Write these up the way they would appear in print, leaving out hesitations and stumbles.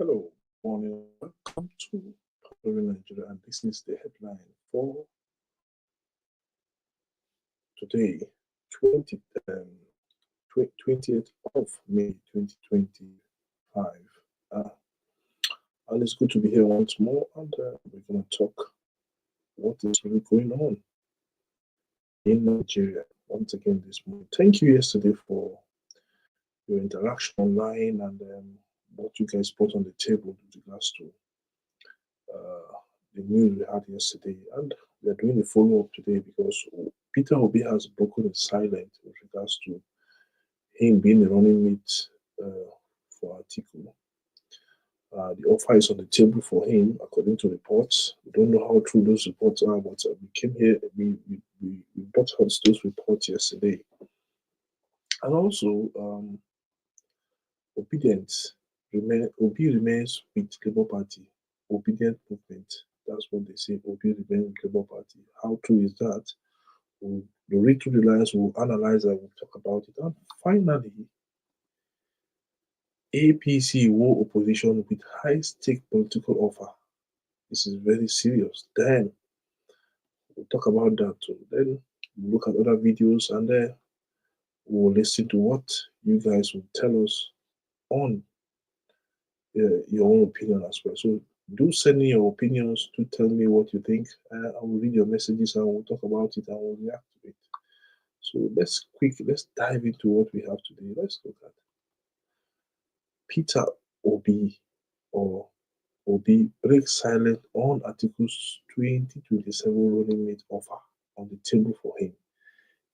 Hello, morning. Welcome to PDP Nigeria, and this is the headline for today, 20, 20th of May 2025. Uh, and it's good to be here once more, and we're going to talk what is really going on in Nigeria once again this morning. Thank you yesterday for your interaction online and what you guys put on the table with regards to the news we had yesterday, and we are doing a follow-up today because Peter Obi has broken his silence with regards to him being the running mate for Atiku. The offer is on the table for him, according to reports. We don't know how true those reports are, but we came here, we brought out those reports yesterday. And also, Obidients Obi remains with Labour Party, Obedient movement. That's what they say. Obi remains with Labour Party. How true is that? We'll read through the lines, we'll analyze and we'll talk about it. And finally, APC war opposition with high-stake political offer. This is very serious. Then we'll talk about that too. Then we'll look at other videos and then we'll listen to what you guys will tell us on your own opinion as well. So do send me your opinions to tell me what you think. I will read your messages and we'll talk about it and we'll react to it. So let's dive into what we have today. Let's look at Peter Obi or Obi breaks silence on Atiku's 2027 running mate offer on the table for him.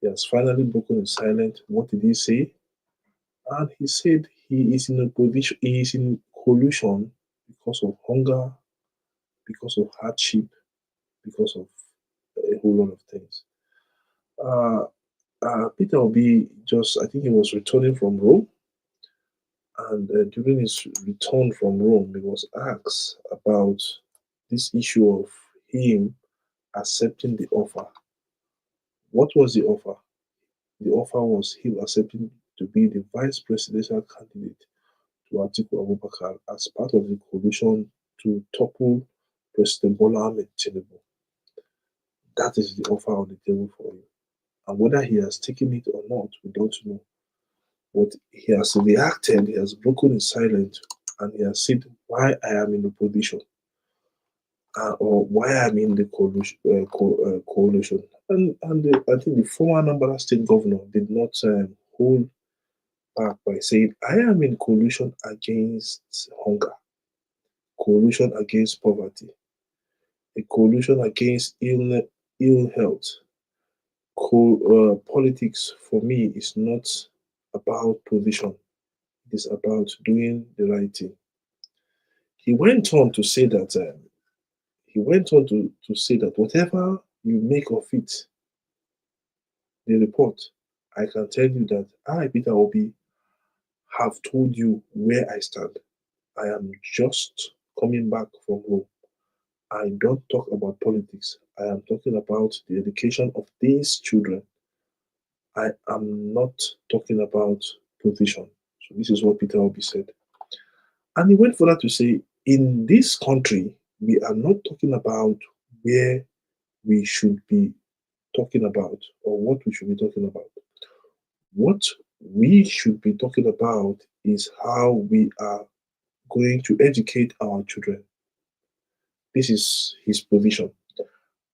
He has finally broken his silence. What did he say? And he said he is in opposition, he is in collusion because of hunger, because of hardship, because of a whole lot of things. Peter Obi I think he was returning from Rome, and during his return from Rome, he was asked about this issue of him accepting the offer. What was the offer? The offer was him accepting to be the vice presidential candidate to Atiku Abubakar as part of the coalition to topple President Bola Ahmed Tinubu. That is the offer on the table for him. And whether he has taken it or not, we don't know. But he has reacted, he has broken his silence, and he has said why I am in opposition or why I'm in the coalition. And I think the former Anambra State governor did not hold back by saying, I am in coalition against hunger, coalition against poverty, a coalition against ill health. Politics for me is not about position, it is about doing the right thing. He went on to say that whatever you make of it, the report, I can tell you that I, Peter Obi, have told you where I stand. I am just coming back from home. I don't talk about politics. I am talking about the education of these children. I am not talking about position. So this is what Peter Obi said. And he went further to say, in this country, we are not talking about where we should be talking about or what we should be talking about. What we should be talking about is how we are going to educate our children. This is his position.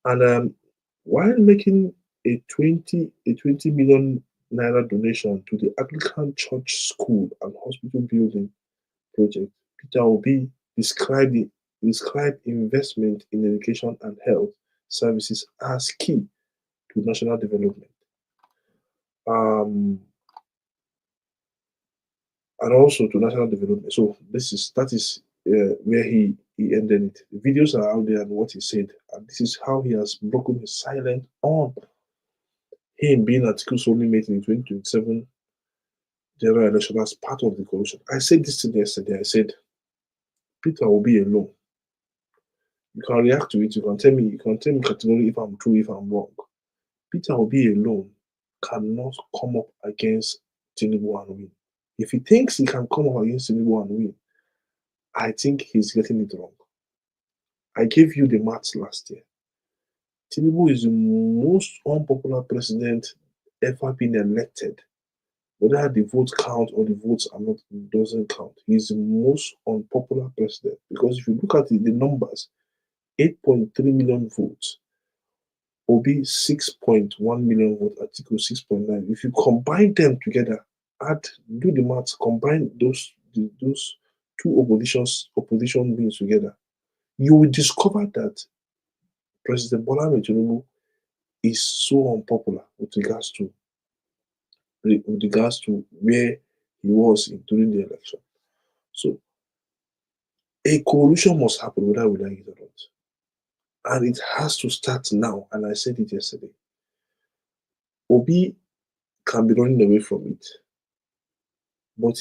And while making a 20 million naira donation to the Anglican Church School and Hospital building project, Peter Obi described investment in education and health services as key to national development. And also to national development. So that is where he ended it. The videos are out there and what he said, and this is how he has broken his silence on him being Atiku's only mate in 2027 general election as part of the coalition. I said this thing yesterday. I said Peter will be alone. You can react to it. You can tell me categorically if I'm true, if I'm wrong. Peter Obi alone cannot come up against Tinubu and win. If he thinks he can come up against Tinubu and win, I think he's getting it wrong. I gave you the maths last year. Tinubu is the most unpopular president ever been elected. Whether the votes count or the votes are not, doesn't count. He's the most unpopular president because if you look at the numbers, 8.3 million votes, Obi 6.1 million votes, Atiku 6.9. If you combine them together, do the maths, combine those two opposition wins together, you will discover that President Bola Ahmed Tinubu is so unpopular with regards to where he was during the election. So a coalition must happen whether we like it or not. And it has to start now. And I said it yesterday. Obi can be running away from it. But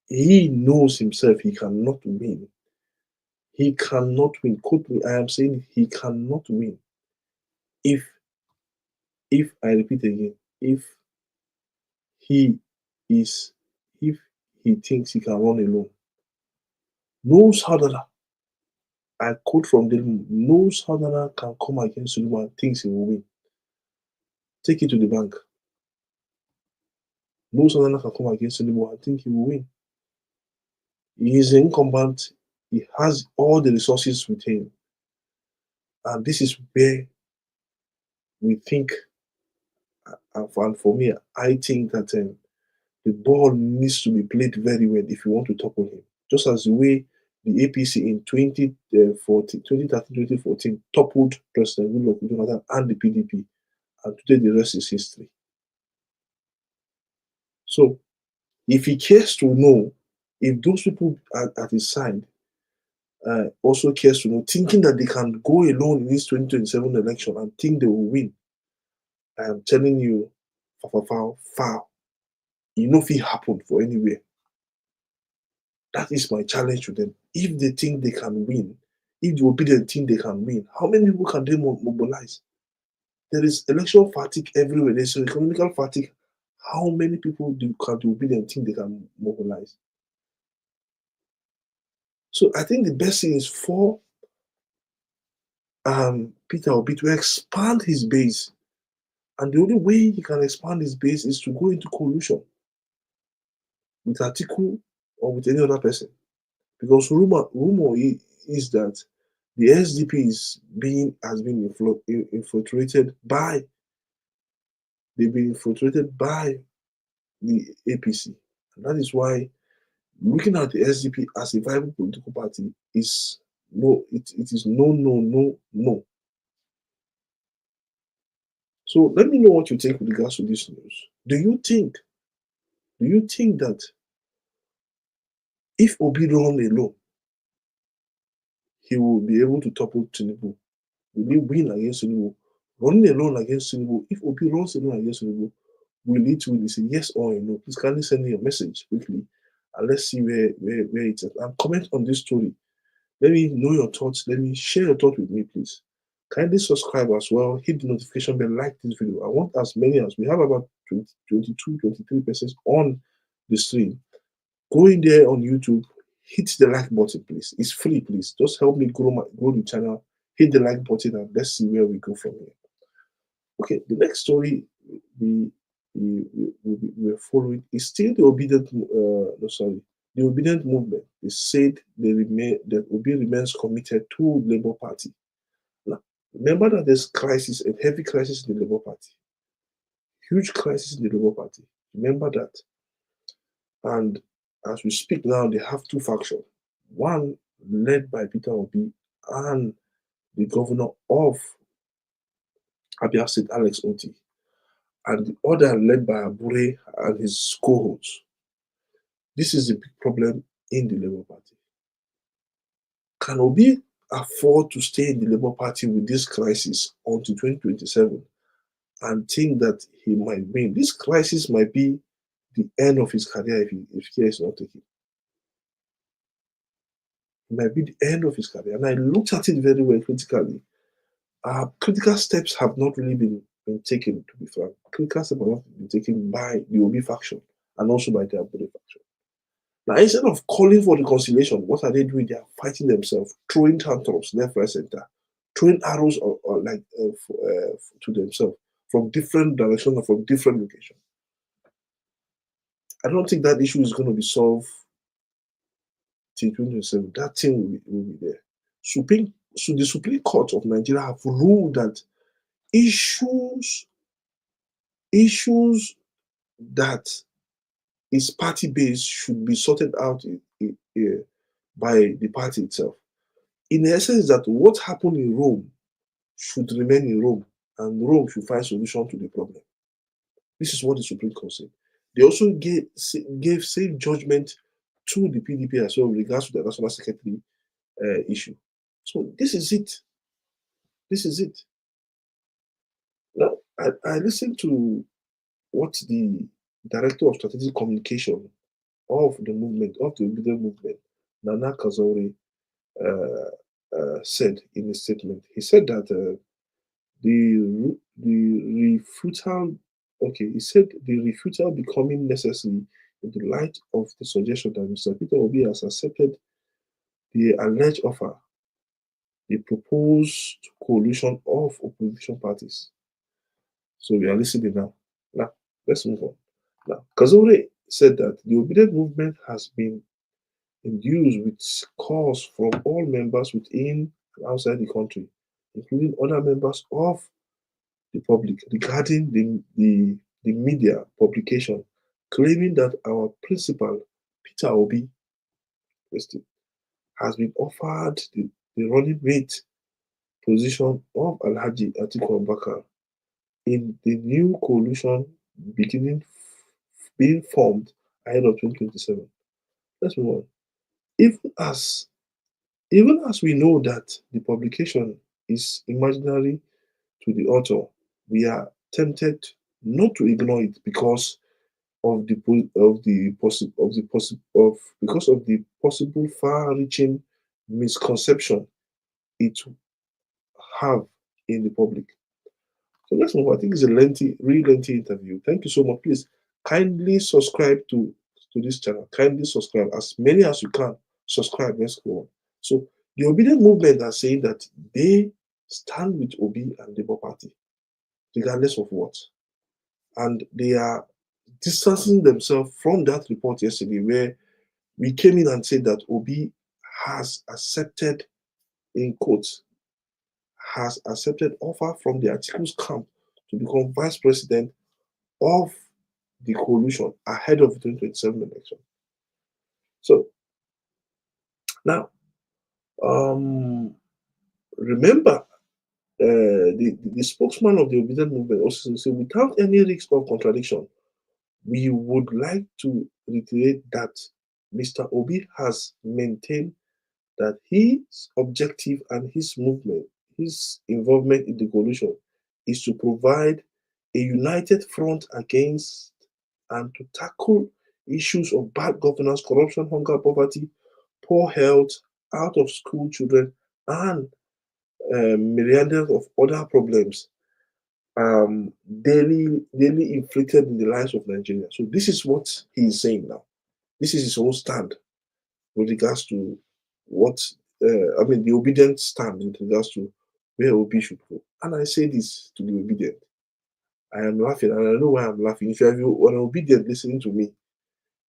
he knows himself he cannot win. He cannot win. Quote me, I am saying he cannot win. If I repeat again, he is if he thinks he can run alone. No southerner, I quote from them, no southerner can come against Tinubu and thinks he will win. Take it to the bank. No southerner can come against Tinubu and think he will win. He is incumbent. He has all the resources with him. And this is where we think, and for me, I think that the ball needs to be played very well if you want to topple him. Just as the way the APC in 2013, 2014 toppled President Goodluck Jonathan and the PDP, and today the rest is history. So, if he cares to know, if those people at his side also cares to know, thinking that they can go alone in this 2027 election and think they will win, I am telling you, foul. You know if it happened for anywhere. That is my challenge to them. If they think they can win, if the obedient think they can win, how many people can they mobilize? There is election fatigue everywhere. There's economical fatigue. How many people can the obedient think they can mobilize? So I think the best thing is for Peter Obi to expand his base. And the only way he can expand his base is to go into coalition with Atiku or with any other person. Because rumor is that the SDP has been infiltrated by they've been infiltrated by the APC. And that is why looking at the SDP as a viable political party is no, it is no. So let me know what you think with regards to this news. Do you think that if Obi run alone, he will be able to topple Tinubu? Will he win against Tinubu? Running alone against Tinubu, if Obi runs alone against Tinubu, will it win? Say yes or no? Please kindly send me a message quickly and let's see where it's at. And comment on this story. Let me know your thoughts. Let me share your thoughts with me, please. Kindly subscribe as well. Hit the notification bell, like this video. I want as many as we have about 22, 23 persons on the stream. Go in there on YouTube, hit the like button, please. It's free, please. Just help me grow the channel. Hit the like button and let's see where we go from here. Okay, the next story we're following is still the the obedient movement. They said that Obi remains committed to Labour Party. Now, remember that there's crisis, a heavy crisis in the Labour Party. Huge crisis in the Labour Party. Remember that. And as we speak now, they have two factions. One led by Peter Obi and the governor of Abia State, Alex Oti, and the other led by Abure and his cohorts. This is a big problem in the Labour Party. Can Obi afford to stay in the Labour Party with this crisis until 2027 and think that he might win? This crisis might be the end of his career if care is not taken. It might be the end of his career. And I looked at it very well critically. Critical steps have not really been taken, to be frank. Critical steps have not been taken by the Obi faction and also by the Abure faction. Now, instead of calling for reconciliation, what are they doing? They are fighting themselves, throwing tantrums left, right, center, throwing arrows to themselves from different directions or from different locations. I don't think that issue is going to be solved till 2027. That thing will be there. So the Supreme Court of Nigeria have ruled that issues that is party based should be sorted out by the party itself. In essence, that what happened in Rome should remain in Rome, and Rome should find solution to the problem. This is what the Supreme Court said. They also gave same judgment to the PDP as well with regards to the National Secretary issue. So this is it. This is it. Now, I listened to what the Director of Strategic Communication of the movement, of the Obidients movement, Nana Kazaure, said in a statement. He said that the refutal, okay, he said the refutal becoming necessary in the light of the suggestion that Mr. Peter Obi has accepted the alleged offer, the proposed coalition of opposition parties. So we are listening now. Now, let's move on. Now, Kazaure said that the Obidients movement has been induced with calls from all members within and outside the country, including other members of the public, regarding the media publication claiming that our principal, Peter Obi, has been offered the running mate position of Alhaji Atiku Abubakar in the new coalition being formed ahead of 2027. Let's move on. Even as we know that the publication is imaginary to the author, we are tempted not to ignore it because of the possible far-reaching misconception it have in the public. So let's move on. I think it's a really lengthy interview. Thank you so much. Please kindly subscribe to this channel. Kindly subscribe as many as you can. Subscribe. Let's go on. So the Obidients movement are saying that they stand with Obi and Labour Party, regardless of what. And they are distancing themselves from that report yesterday where we came in and said that Obi has accepted, in quotes, has accepted offer from the Atiku's camp to become vice president of the coalition ahead of the 2027 election. So now, remember, the spokesman of the Obidients movement also said, without any risk of contradiction, we would like to reiterate that Mr. Obi has maintained that his objective and his movement, his involvement in the coalition, is to provide a united front against and to tackle issues of bad governance, corruption, hunger, poverty, poor health, out of school children, and myriad of other problems daily inflicted in the lives of Nigeria. So this is what he is saying now. This is his own stand with regards to what the Obidients stand with regards to where Obi should go. And I say this to the Obidient. I am laughing, and I know why I'm laughing. If you are an Obidient listening to me,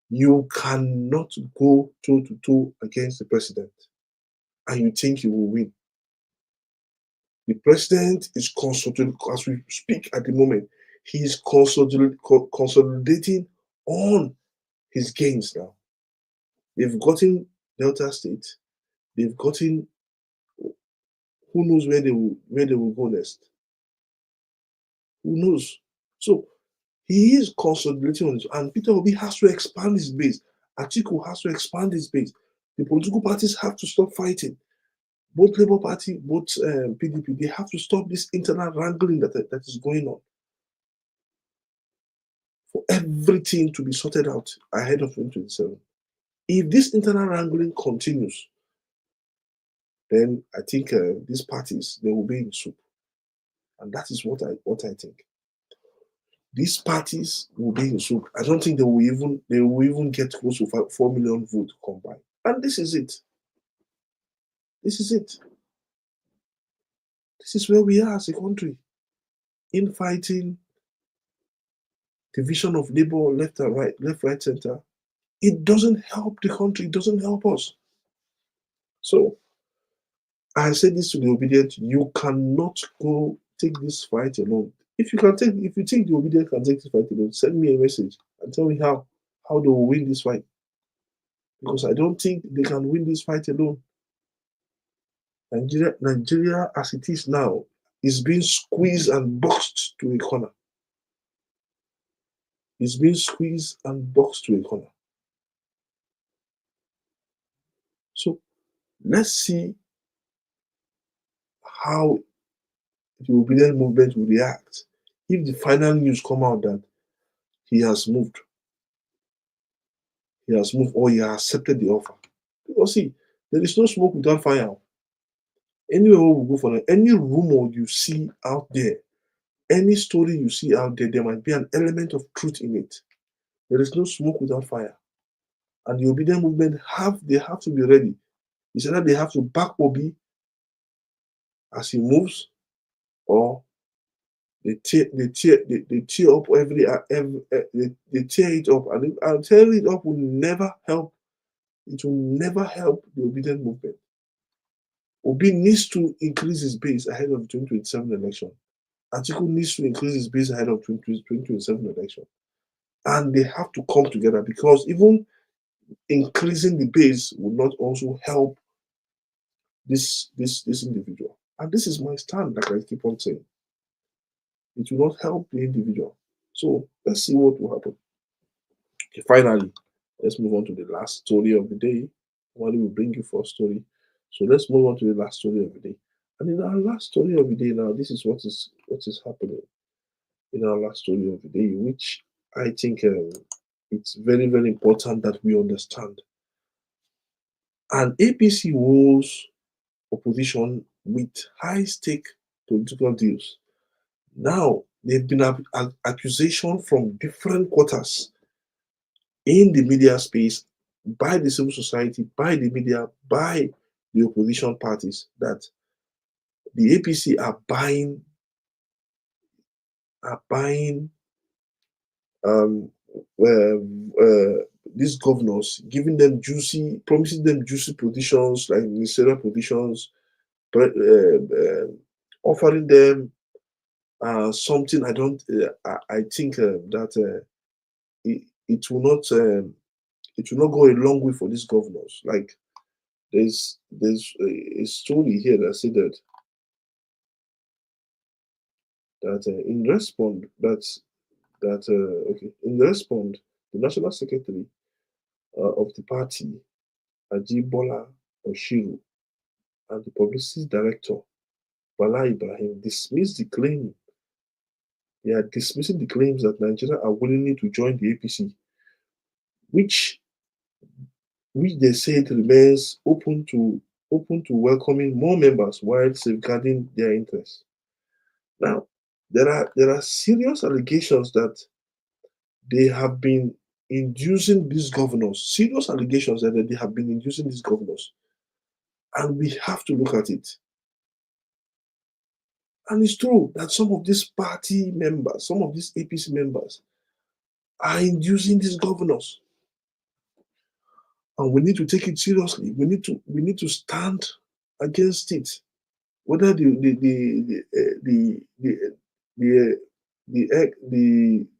you cannot go toe to toe against the president, and you think you will win. The president is consolidating, as we speak at the moment, he is consolidating on his gains now. They've gotten Delta State, they've gotten, who knows where they will go next. Who knows? So he is consolidating on this, and Peter Obi has to expand his base. Atiku has to expand his base. The political parties have to stop fighting. Both Labour Party, both PDP, they have to stop this internal wrangling that is going on. For everything to be sorted out ahead of 2027. If this internal wrangling continues, then I think these parties, they will be in soup. And that is what I think. these parties will be in soup. I don't think they will even get close to 4 million votes combined. And this is it. This is it. This is where we are as a country. Infighting, division of labor, left and right, left, right, center. It doesn't help the country. It doesn't help us. So I say this to the Obidient: you cannot go take this fight alone. If you think the Obidient can take this fight alone, send me a message and tell me how they will win this fight. Because I don't think they can win this fight alone. Nigeria as it is now is being squeezed and boxed to a corner. It's being squeezed and boxed to a corner. So let's see how the Obedient movement will react if the final news come out that he has moved. He has moved or he has accepted the offer. Because see, there is no smoke without fire. Anywhere we go for any rumor you see out there, any story you see out there, there might be an element of truth in it. There is no smoke without fire. And the Obedient movement have to be ready. It's either they have to back Obi as he moves, or they tear up they tear it up, and tearing it up will never help. It will never help the Obedient movement. Obi needs to increase his base ahead of the 2027 election. Atiku needs to increase his base ahead of 2027 election. And they have to come together, because even increasing the base will not also help this individual. And this is my stand, like I keep on saying. It will not help the individual. So let's see what will happen. Okay, finally, let's move on to the last story of the day. Why do we bring you for a story? So let's move on to the last story of the day. And in our last story of the day now, this is what is happening in our last story of the day, which I think it's very, very important that we understand. And APC rules opposition with high-stake political deals. Now, there have been accusation from different quarters in the media space, by the civil society, by the media, by the opposition parties, that the APC are buying these governors, giving them promising them juicy positions like ministerial positions, offering them something. I think that it will not go a long way for these governors. Like there's a story here that said that in response in response, the national secretary of the party, Ajibola Oshiru, and the publicity director, Bala Ibrahim, dismissed the claim. They are dismissing the claims that Nigeria are willing to join the APC, which they said remains open to welcoming more members while safeguarding their interests. Now, there are serious allegations that they have been inducing these governors, serious allegations that they have been inducing these governors. And we have to look at it. And it's true that some of these party members, some of these APC members are inducing these governors. And we need to take it seriously. We need to stand against it. Whether the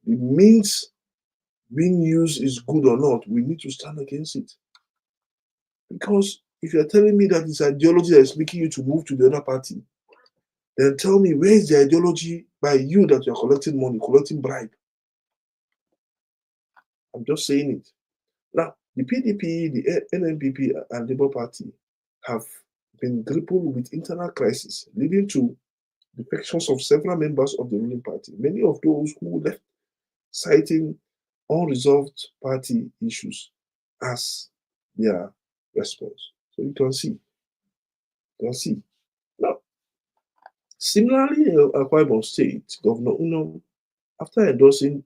means being used is good or not, we need to stand against it. Because if you're telling me that it's ideology that is making you to move to the other party, then tell me, where is the ideology by you that you're collecting money, collecting bribe? I'm just saying it. Now, the PDP, the NNPP, and Labour Party have been grappled with internal crisis, leading to defections of several members of the ruling party. Many of those who left citing unresolved party issues as their response. So you can see. Now, similarly, in Akwa Ibom State, Governor Unom After endorsing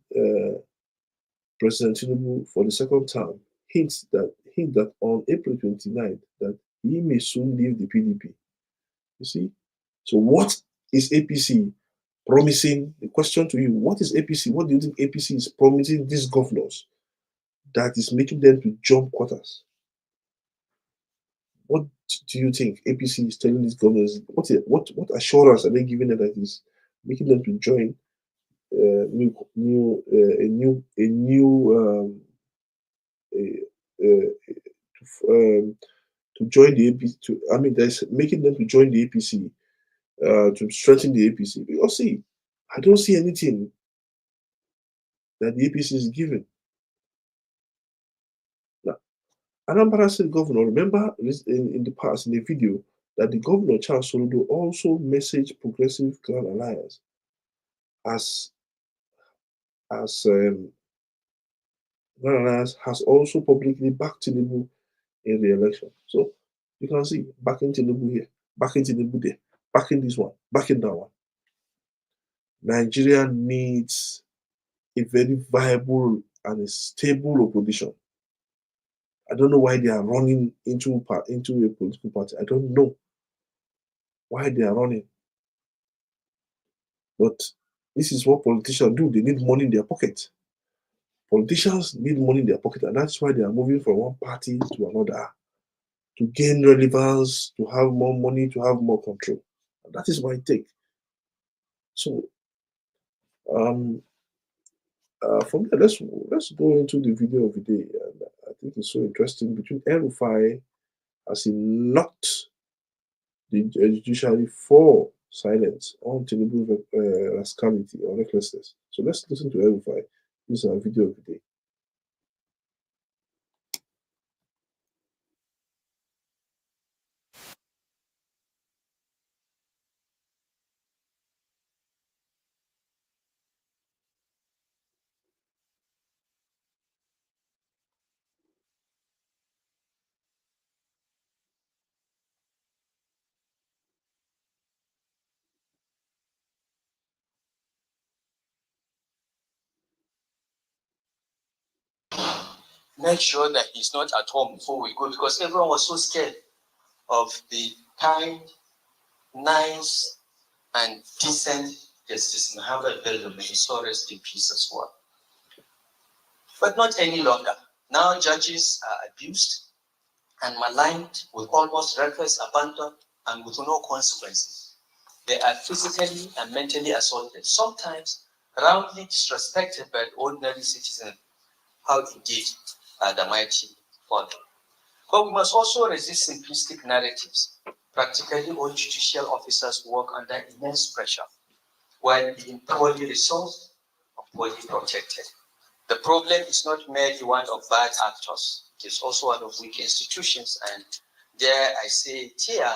President Tinubu for the second term, hint that on April 29th that he may soon leave the PDP. You see? So what is APC promising? The question to you, what is APC? What do you think APC is promising these governors that is making them to jump quarters? What do you think APC is telling these governors? What assurance are they giving them that is making them to join a new to join the APC? I mean, that's making them to join the APC to strengthen the APC. Because see, I don't see anything that the APC is giving. Now, Anambra State Governor, remember in the past, in the video, that the Governor Charles Soludo also messaged Progressive Grand Alliance as Grand Alliance has also publicly backed Tinubu in the election. So you can see backing Tinubu here, backing Tinubu there, backing this one, backing that one. Nigeria needs a very viable and a stable opposition. I don't know why they are running into a political party. I don't know why they are running. But this is what politicians do. They need money in their pocket. Politicians need money in their pocket, and that's why they are moving from one party to another to gain relevance, to have more money, to have more control. And that is my take. So, from there, let's go into the video of the day, and I think it's so interesting. Between El-Rufai as he knocked the judiciary for silence on Tinubu's rascality or recklessness. So let's listen to El-Rufai. This is our video of the day. Make sure that he's not at home before we go, because everyone was so scared of the kind, nice, and decent Justice Muhammad Bello. May his soul rest in peace as well. But not any longer. Now judges are abused and maligned with almost reckless abandon and with no consequences. They are physically and mentally assaulted, sometimes roundly disrespected by ordinary citizens. How indeed are the mighty fall. But we must also resist simplistic narratives. Practically all judicial officers work under immense pressure while being poorly resourced and poorly protected. The problem is not merely one of bad actors, it is also one of weak institutions, and dare I say it here,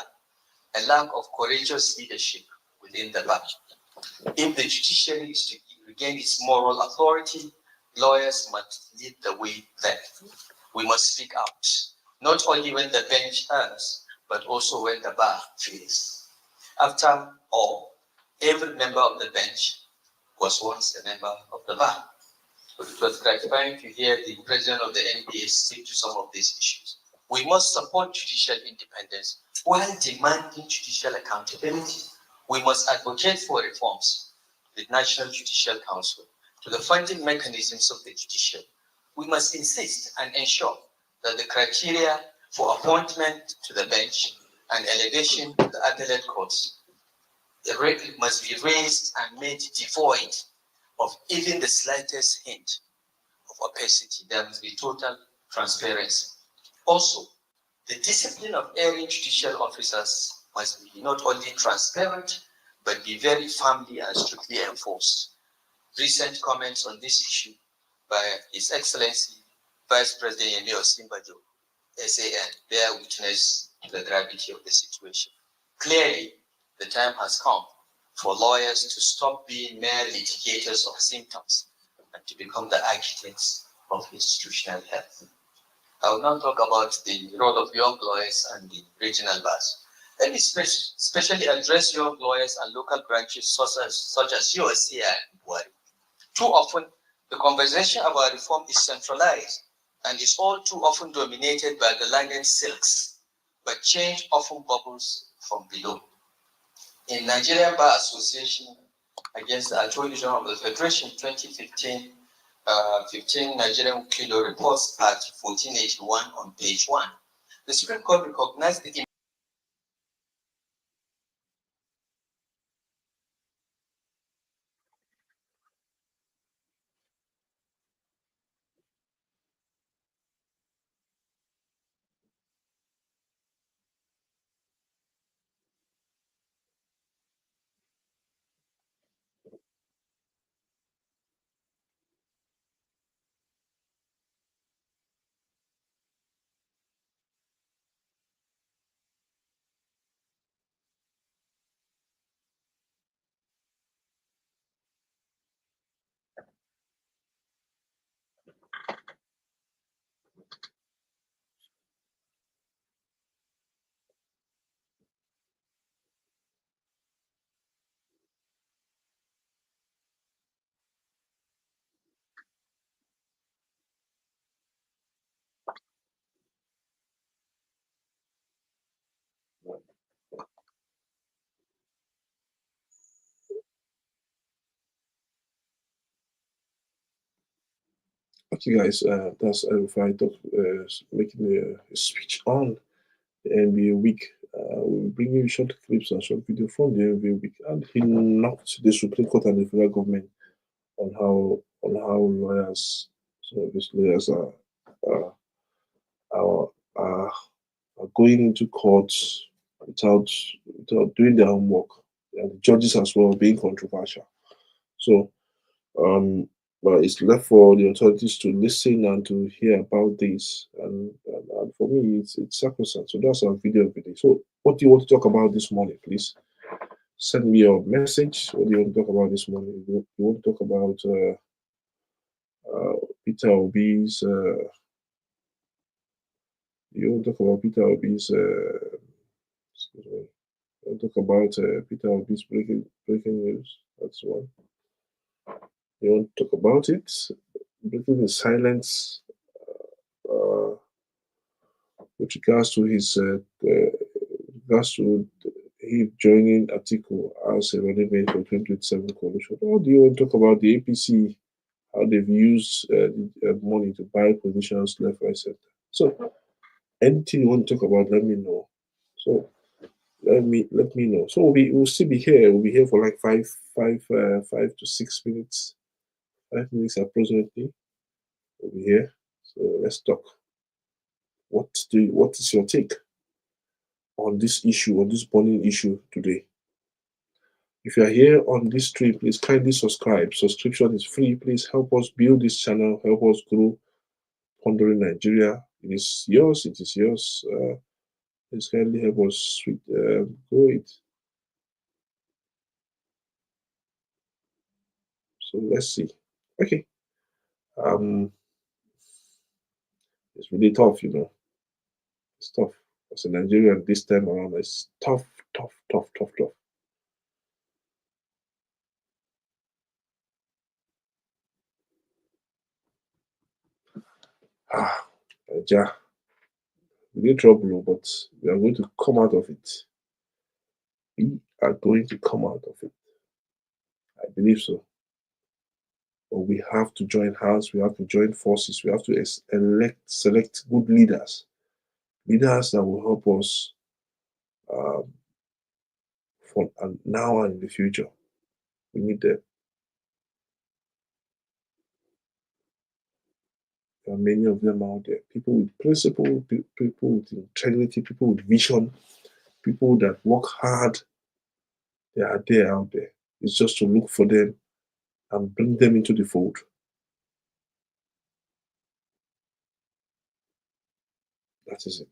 a lack of courageous leadership within the bar. If the judiciary is to regain its moral authority, lawyers must lead the way then. We must speak out, not only when the bench errs, but also when the bar fails. After all, every member of the bench was once a member of the bar. But it was gratifying to hear the president of the NBA speak to some of these issues. We must support judicial independence while demanding judicial accountability. We must advocate for reforms to the National Judicial Council, to the funding mechanisms of the judiciary. We must insist and ensure that the criteria for appointment to the bench and elevation to the appellate courts must be raised and made devoid of even the slightest hint of opacity. There must be total transparency. Also, the discipline of erring judicial officers must be not only transparent, but be very firmly and strictly enforced. Recent comments on this issue by His Excellency Vice President Osimbajo, SAN, bear witness to the gravity of the situation. Clearly, the time has come for lawyers to stop being mere litigators of symptoms and to become the architects of institutional health. I will now talk about the role of young lawyers and the regional bars. Let me specially address young lawyers and local branches such as yours here in Buhari. Too often, the conversation about reform is centralized and is all too often dominated by the learned silks, but change often bubbles from below. In Nigerian Bar Association against the Attorney General of the Federation 2015, 15 Nigerian Kilo reports at 1481 on page 1, the Supreme Court recognized the Okay, guys, that's if I talk, making a speech on the NBA week. We'll bring you short clips and short video from the NBA week, and he knocked the Supreme Court and the federal government on how lawyers, so these lawyers are, are, are, are going into court without without doing their homework, and the judges as well being controversial. So Um, but it's left for the authorities to listen and to hear about this. And for me, it's sacrosanct. So that's our video of the day. So, what do you want to talk about this morning, please? Send me your message. What do you want to talk about this morning? You want to talk about Peter Obi's? You want to talk about Peter Obi's? Excuse me. You want to talk about Peter Obi's breaking news? That's one. You want to talk about it? Breaking the silence uh, with regards to his regards to him joining Atiku as a running mate for 2027 coalition. Or do you want to talk about the APC, how they've used money to buy positions left, right, center? So anything you want to talk about, let me know. So let me know. So we'll still be here. We'll be here for like 5 to 6 minutes. 5 minutes approximately. We'll be here. So let's talk. What is your take on this issue, on this burning issue today? If you are here on this stream, please kindly subscribe. Subscription is free. Please help us build this channel, help us grow Pondering Nigeria. It is yours, it is yours. Please kindly help us grow it. So let's see. Okay. It's really tough, It's tough. As a Nigerian this time around, it's tough, tough, tough, tough, tough. Yeah, we're in trouble, but we are going to come out of it. We are going to come out of it. I believe so. But we have to join hands, we have to join forces, we have to select good leaders that will help us um, for now and in the future. We need them. There are many of them out there. People with principle, people with integrity, people with vision, people that work hard. They are there out there. It's just to look for them and bring them into the fold. That is it.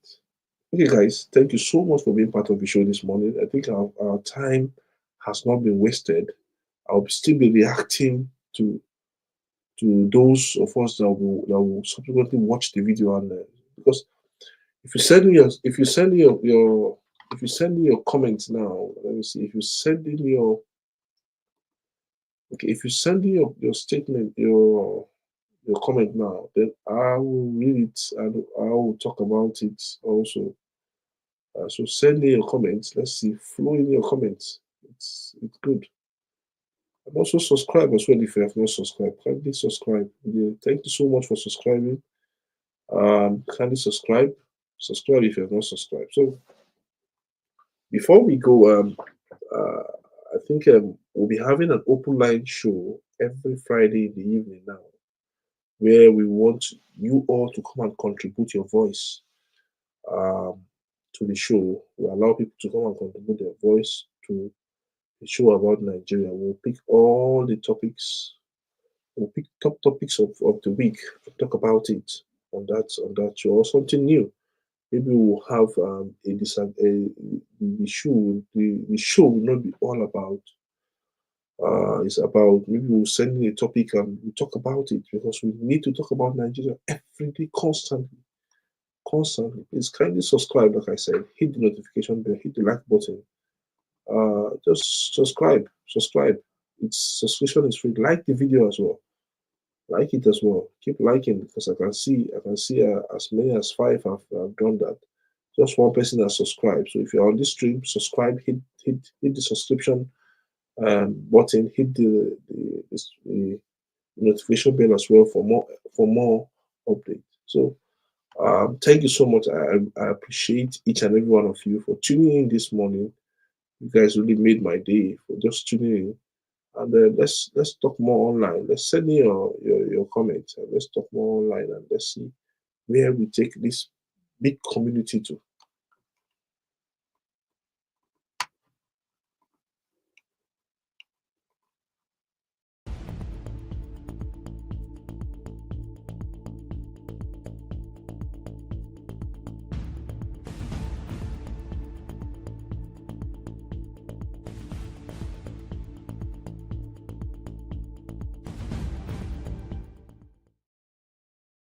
Okay, guys, thank you so much for being part of the show this morning. I think our time has not been wasted. I'll still be reacting to those of us that will subsequently watch the video, and because if you send me your comments now, let me see. If you send in Okay, if you send me your statement, your comment now, then I will read it and I will talk about it also. So send me your comments. Let's see, flow in your comments. It's good. And also subscribe as well if you have not subscribed. Kindly subscribe. Yeah, thank you so much for subscribing. Kindly subscribe. Subscribe if you have not subscribed. So before we go, I think we'll be having an open line show every Friday in the evening now, where we want you all to come and contribute your voice um, to the show. We allow people to come and contribute their voice to the show about Nigeria. We'll pick all the topics. We'll pick top topics of the week and talk about it on that show or something new. Maybe we'll have the show will not be all about it's about maybe we'll send in a topic and we talk about it because we need to talk about Nigeria every day, constantly. Please kindly subscribe, like I said, hit the notification bell, hit the like button. Just subscribe. It's subscription is free. Like the video as well. Like it as well. Keep liking because I can see as many as 5 have done that. Just one person has subscribed. So if you're on this stream, subscribe, hit the subscription button, hit the notification bell as well for more updates. So thank you so much. I appreciate each and every one of you for tuning in this morning. You guys really made my day for just tuning in. And let's talk more online. Let's send me your comments and let's talk more online and let's see where we take this big community to.